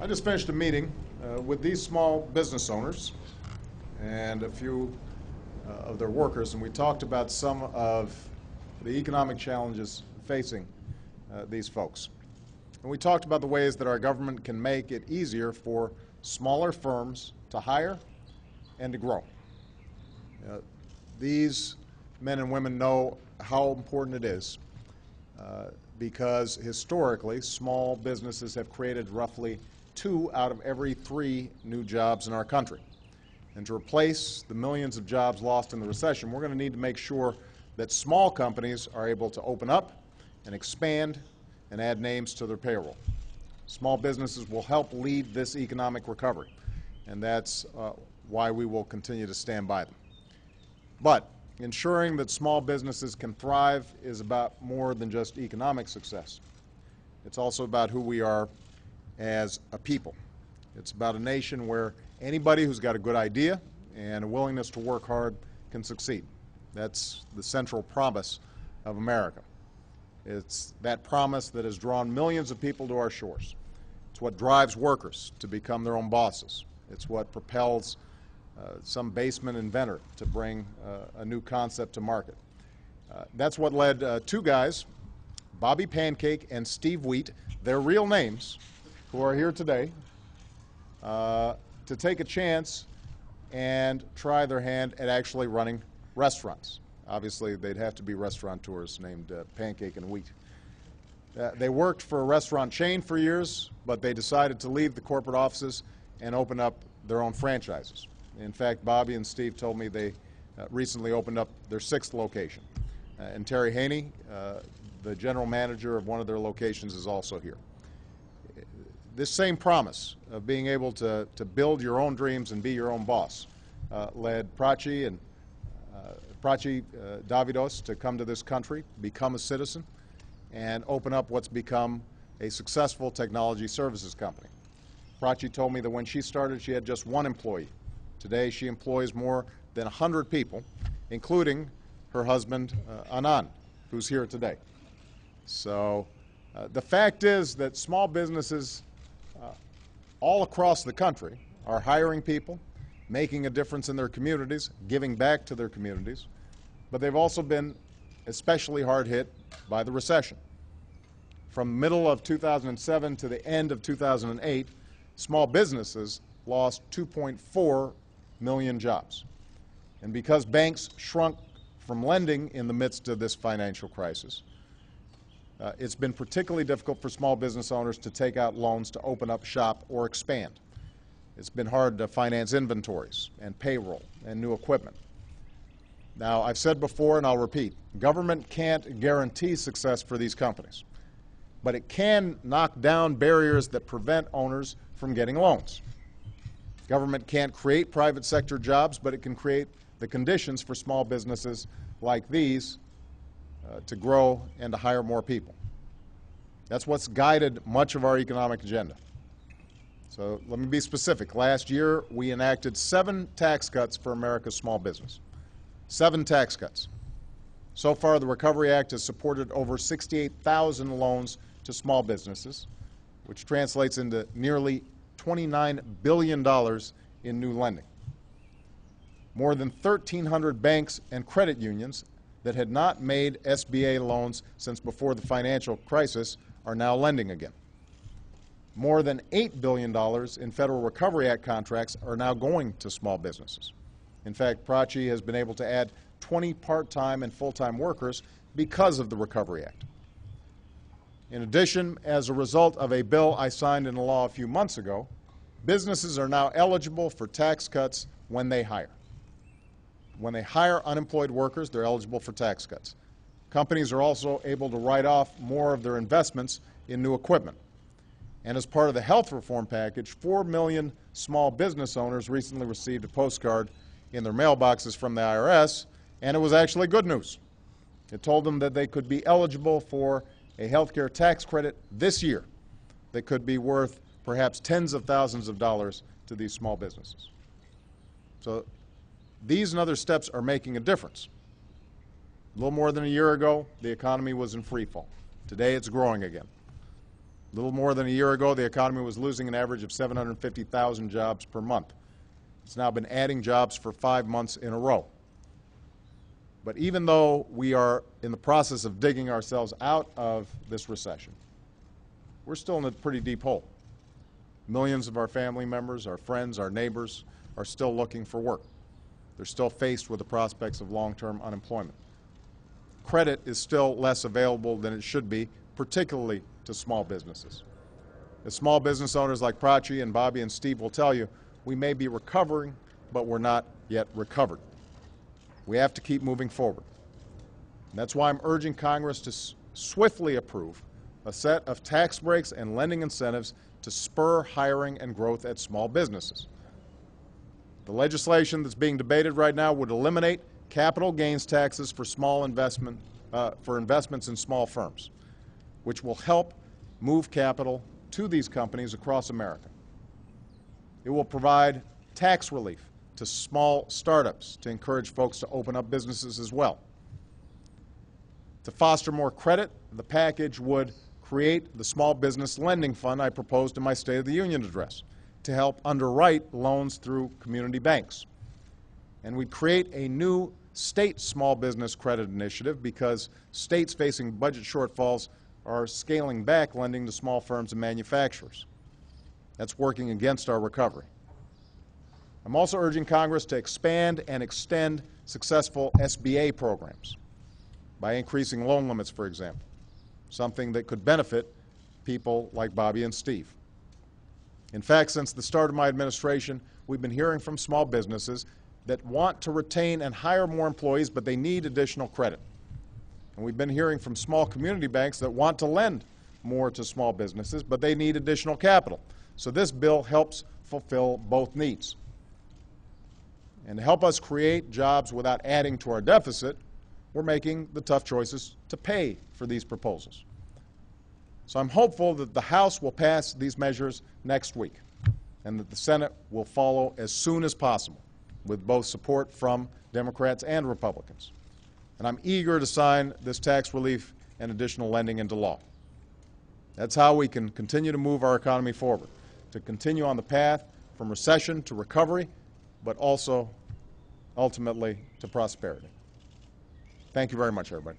I just finished a meeting with these small business owners and a few of their workers, and we talked about some of the economic challenges facing these folks. And we talked about the ways that our government can make it easier for smaller firms to hire and to grow. These men and women know how important it is because historically small businesses have created roughly 2 out of every 3 new jobs in our country. And to replace the millions of jobs lost in the recession, we're going to need to make sure that small companies are able to open up and expand and add names to their payroll. Small businesses will help lead this economic recovery, and that's why we will continue to stand by them. But ensuring that small businesses can thrive is about more than just economic success. It's also about who we are as a people. It's about a nation where anybody who's got a good idea and a willingness to work hard can succeed. That's the central promise of America. It's that promise that has drawn millions of people to our shores. It's what drives workers to become their own bosses. It's what propels some basement inventor to bring a new concept to market. That's what led 2 guys, Bobby Pancake and Steve Wheat, their real names, who are here today, to take a chance and try their hand at actually running restaurants. Obviously, they'd have to be restaurateurs named Pancake and Wheat. They worked for a restaurant chain for years, but they decided to leave the corporate offices and open up their own franchises. In fact, Bobby and Steve told me they recently opened up their 6th location. And Terry Haney, the general manager of one of their locations, is also here. This same promise of being able to build your own dreams and be your own boss led Prachi Davidos to come to this country, become a citizen, and open up what's become a successful technology services company. Prachi told me that when she started, she had just 1 employee. Today, she employs more than 100 people, including her husband, Anand, who's here today. So the fact is that small businesses all across the country are hiring people, making a difference in their communities, giving back to their communities, but they've also been especially hard hit by the recession. From the middle of 2007 to the end of 2008, small businesses lost 2.4 million jobs. And because banks shrunk from lending in the midst of this financial crisis, it's been particularly difficult for small business owners to take out loans to open up shop or expand. It's been hard to finance inventories and payroll and new equipment. Now, I've said before and I'll repeat, government can't guarantee success for these companies, but it can knock down barriers that prevent owners from getting loans. Government can't create private sector jobs, but it can create the conditions for small businesses like these to grow and to hire more people. That's what's guided much of our economic agenda. So let me be specific. Last year, we enacted 7 tax cuts for America's small business. 7 tax cuts. So far, the Recovery Act has supported over 68,000 loans to small businesses, which translates into nearly $29 billion in new lending. More than 1,300 banks and credit unions that had not made SBA loans since before the financial crisis are now lending again. More than $8 billion in Federal Recovery Act contracts are now going to small businesses. In fact, Prachi has been able to add 20 part-time and full-time workers because of the Recovery Act. In addition, as a result of a bill I signed into law a few months ago, businesses are now eligible for tax cuts when they hire. When they hire unemployed workers, they're eligible for tax cuts. Companies are also able to write off more of their investments in new equipment. And as part of the health reform package, 4 million small business owners recently received a postcard in their mailboxes from the IRS, and it was actually good news. It told them that they could be eligible for a health care tax credit this year that could be worth perhaps tens of thousands of dollars to these small businesses. So these and other steps are making a difference. A little more than a year ago, the economy was in free fall. Today it's growing again. A little more than a year ago, the economy was losing an average of 750,000 jobs per month. It's now been adding jobs for 5 months in a row. But even though we are in the process of digging ourselves out of this recession, we're still in a pretty deep hole. Millions of our family members, our friends, our neighbors are still looking for work. They're still faced with the prospects of long-term unemployment. Credit is still less available than it should be, particularly to small businesses. As small business owners like Prachi and Bobby and Steve will tell you, we may be recovering, but we're not yet recovered. We have to keep moving forward. And that's why I'm urging Congress to swiftly approve a set of tax breaks and lending incentives to spur hiring and growth at small businesses. The legislation that's being debated right now would eliminate capital gains taxes for investments in small firms, which will help move capital to these companies across America. It will provide tax relief to small startups to encourage folks to open up businesses as well. To foster more credit, the package would create the Small Business Lending Fund I proposed in my State of the Union address to help underwrite loans through community banks. And we'd create a new state small business credit initiative because states facing budget shortfalls are scaling back lending to small firms and manufacturers. That's working against our recovery. I'm also urging Congress to expand and extend successful SBA programs by increasing loan limits, for example, something that could benefit people like Bobby and Steve. In fact, since the start of my administration, we've been hearing from small businesses that want to retain and hire more employees, but they need additional credit. And we've been hearing from small community banks that want to lend more to small businesses, but they need additional capital. So this bill helps fulfill both needs. And to help us create jobs without adding to our deficit, we're making the tough choices to pay for these proposals. So I'm hopeful that the House will pass these measures next week and that the Senate will follow as soon as possible with both support from Democrats and Republicans. And I'm eager to sign this tax relief and additional lending into law. That's how we can continue to move our economy forward, to continue on the path from recession to recovery, but also ultimately to prosperity. Thank you very much, everybody.